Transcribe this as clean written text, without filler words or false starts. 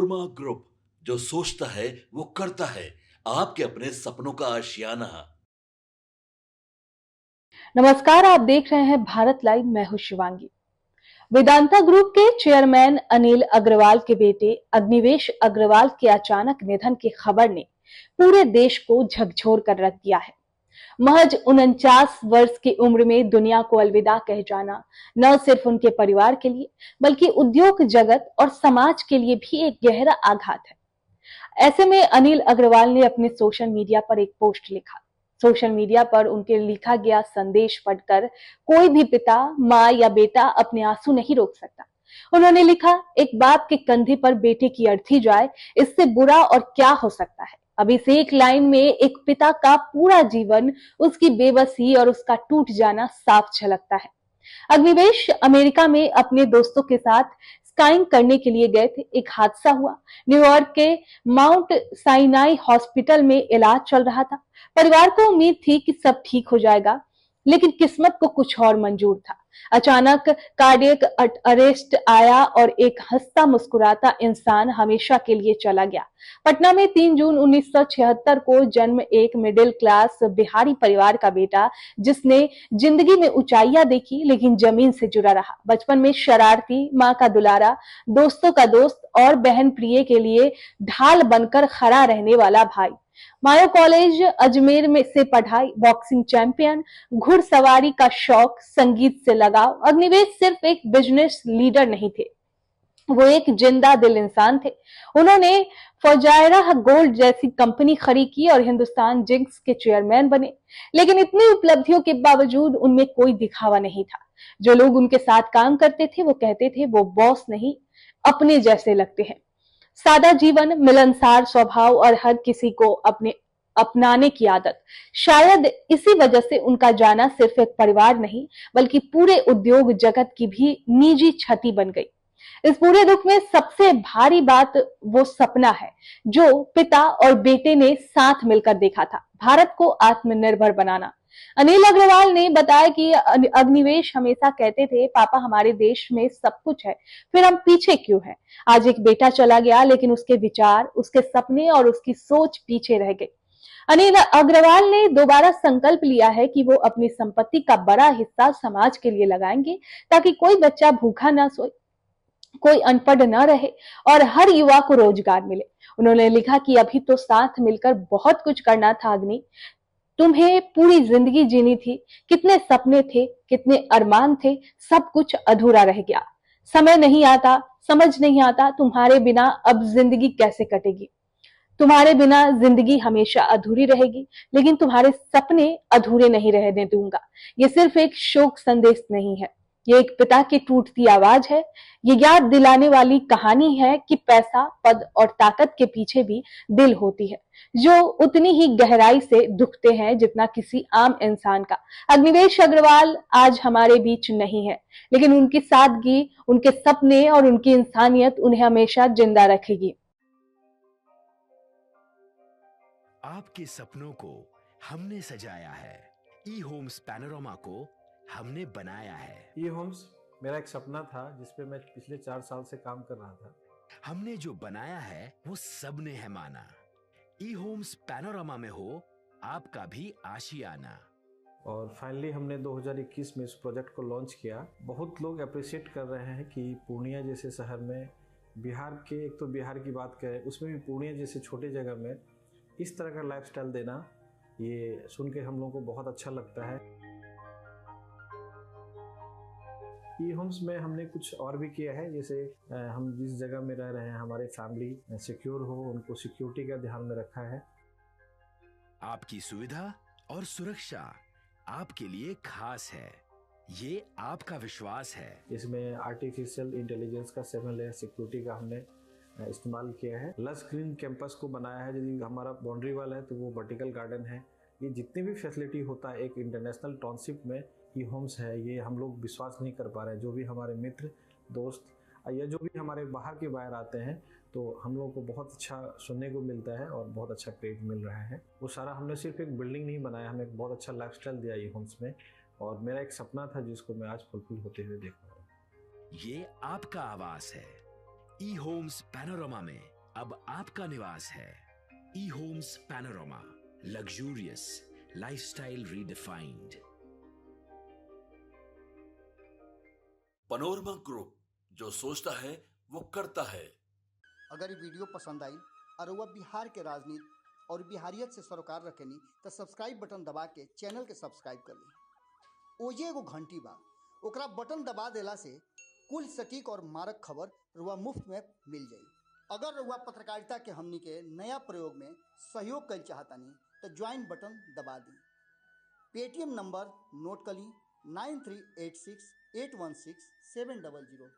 नोरमा group, जो सोचता है वो करता है। आपके अपने सपनों का आशियाना। नमस्कार, आप देख रहे हैं भारत लाइव। मैं हूं शिवांगी। वेदांता ग्रुप के चेयरमैन अनिल अग्रवाल के बेटे अग्निवेश अग्रवाल के अचानक निधन की खबर ने पूरे देश को झकझोर कर रख दिया है। महज 49 वर्ष की उम्र में दुनिया को अलविदा कह जाना न सिर्फ उनके परिवार के लिए बल्कि उद्योग जगत और समाज के लिए भी एक गहरा आघात है। ऐसे में अनिल अग्रवाल ने अपने सोशल मीडिया पर एक पोस्ट लिखा। सोशल मीडिया पर उनके लिखा गया संदेश पढ़कर कोई भी पिता, माँ या बेटा अपने आंसू नहीं रोक सकता। उन्होंने लिखा, एक बाप के कंधे पर बेटे की अर्थी जाए, इससे बुरा और क्या हो सकता है। अब इस एक लाइन में एक पिता का पूरा जीवन, उसकी बेबसी और उसका टूट जाना साफ झलकता है। अग्निवेश अमेरिका में अपने दोस्तों के साथ स्काइंग करने के लिए गए थे। एक हादसा हुआ। न्यूयॉर्क के माउंट साइनाई हॉस्पिटल में इलाज चल रहा था। परिवार को उम्मीद थी कि सब ठीक हो जाएगा, लेकिन किस्मत को कुछ और मंजूर था। अचानक कार्डियक अरेस्ट आया और एक हंसता मुस्कुराता इंसान हमेशा के लिए चला गया। पटना में 3 जून 1976 को जन्म एक मिडिल क्लास बिहारी परिवार का बेटा, जिसने जिंदगी में ऊंचाइयां देखी लेकिन जमीन से जुड़ा रहा। बचपन में शरारती, माँ का दुलारा, दोस्तों का दोस्त और बहन प्रिय के लिए ढाल बनकर खड़ा रहने वाला भाई। मायो कॉलेज अजमेर में से पढ़ाई, बॉक्सिंग चैंपियन, घुड़सवारी का शौक, संगीत से लगाव। अग्निवेश सिर्फ एक बिजनेस लीडर नहीं थे, वो एक जिंदा दिल इंसान थे। उन्होंने फजायरा गोल्ड जैसी कंपनी खड़ी की और हिंदुस्तान जिंक्स के चेयरमैन बने। लेकिन इतनी उपलब्धियों के बावजूद उनमें कोई दिखावा नहीं था। जो लोग उनके साथ काम करते थे वो कहते थे वो बॉस नहीं, अपने जैसे लगते हैं। सादा जीवन, मिलनसार स्वभाव और हर किसी को अपने अपनाने की आदत, शायद इसी वजह से उनका जाना सिर्फ एक परिवार नहीं बल्कि पूरे उद्योग जगत की भी निजी क्षति बन गई। इस पूरे दुख में सबसे भारी बात वो सपना है जो पिता और बेटे ने साथ मिलकर देखा था, भारत को आत्मनिर्भर बनाना। अनिल अग्रवाल ने बताया कि अग्निवेश हमेशा कहते थे, पापा हमारे देश में सब कुछ है, फिर हम पीछे क्यों हैं। आज एक बेटा चला गया लेकिन उसके विचार, उसके सपने और उसकी सोच पीछे रह गई। अनिल अग्रवाल ने दोबारा संकल्प लिया है कि वो अपनी संपत्ति का बड़ा हिस्सा समाज के लिए लगाएंगे, ताकि कोई बच्चा भूखा ना सोए, कोई अनपढ़ न रहे और हर युवा को रोजगार मिले। उन्होंने लिखा कि अभी तो साथ मिलकर बहुत कुछ करना था अग्नि, तुम्हें पूरी जिंदगी जीनी थी। कितने सपने थे, कितने अरमान थे, सब कुछ अधूरा रह गया। समय नहीं आता, समझ नहीं आता तुम्हारे बिना अब जिंदगी कैसे कटेगी। तुम्हारे बिना जिंदगी हमेशा अधूरी रहेगी, लेकिन तुम्हारे सपने अधूरे नहीं रहने दूंगा। ये सिर्फ एक शोक संदेश नहीं है, ये एक पिता की टूटती आवाज है। ये याद दिलाने वाली कहानी है कि पैसा, पद और ताकत के पीछे भी दिल होती है, जो उतनी ही गहराई से दुखते हैं जितना किसी आम इंसान का। अग्निवेश अग्रवाल आज हमारे बीच नहीं है, लेकिन उनकी सादगी, उनके सपने और उनकी इंसानियत उन्हें हमेशा जिंदा रखेगी। आपके सपनों को हमने सजाया है, ई होम्स पैनोरामा को हमने बनाया है। ई होम्स मेरा एक सपना था जिसपे मैं पिछले 4 साल से काम कर रहा था। हमने जो बनाया है वो सबने है माना। ई होम्स पैनोरामा में हो आपका भी आशियाना। और फाइनली हमने 2021 में इस प्रोजेक्ट को लॉन्च किया। बहुत लोग अप्रिशिएट कर रहे हैं कि पूर्णिया जैसे शहर में, बिहार के, एक तो बिहार की बात करें उसमें भी पूर्णिया जैसे छोटे जगह में इस तरह का लाइफस्टाइल देना, ये सुन के हम लोगों को बहुत अच्छा लगता है। ई होम्स में हमने कुछ और भी किया है, जैसे हम जिस जगह में रह रहे हैं हमारे फैमिली सिक्योर हो, उनको सिक्योरिटी का ध्यान में रखा है। आपकी सुविधा और सुरक्षा आपके लिए खास है, ये आपका विश्वास है। इसमें आर्टिफिशियल इंटेलिजेंस का 7 लेयर सिक्योरिटी का हमने इस्तेमाल किया है। लस ग्रीन कैंपस को बनाया है। यदि हमारा बाउंड्री वाल है तो वो वर्टिकल गार्डन है। ये जितनी भी फैसिलिटी होता है एक इंटरनेशनल टाउनशिप में, ई होम्स है, ये हम लोग विश्वास नहीं कर पा रहे हैं। जो भी हमारे मित्र, दोस्त या जो भी हमारे बाहर के बाहर आते हैं तो हम लोगों को बहुत अच्छा सुनने को मिलता है और बहुत अच्छा क्रेडिट मिल रहा है। वो सारा हमने सिर्फ एक बिल्डिंग नहीं बनाया, हमें एक बहुत अच्छा लाइफस्टाइल दिया ई होम्स में, और मेरा एक सपना था जिसको मैं आज फुलफिल होते हुए देख रहा हूँ। ये आपका आवास है। ई होम्स पैनोरामा में अब आपका निवास है। E Homes Panorama, luxurious lifestyle redefined. Panorama Group, जो सोचता है वो करता है। अगर ये वीडियो पसंद आई और वह बिहार के राजनीति और बिहारियत से सरोकार रखेनी तो सब्सक्राइब बटन दबा के चैनल के सब्सक्राइब कर ली। ओजे एगो घंटी बा, ओकरा बटन दबा देला से कुल सटीक और मारक खबर रुआ मुफ्त में मिल जाई। अगर रुआ पत्रकारिता के हमनी के नया प्रयोग में सहयोग कर चाहतानी तो ज्वाइन बटन दबा दी। पेटीएम नंबर नोट कर ली 9386816700।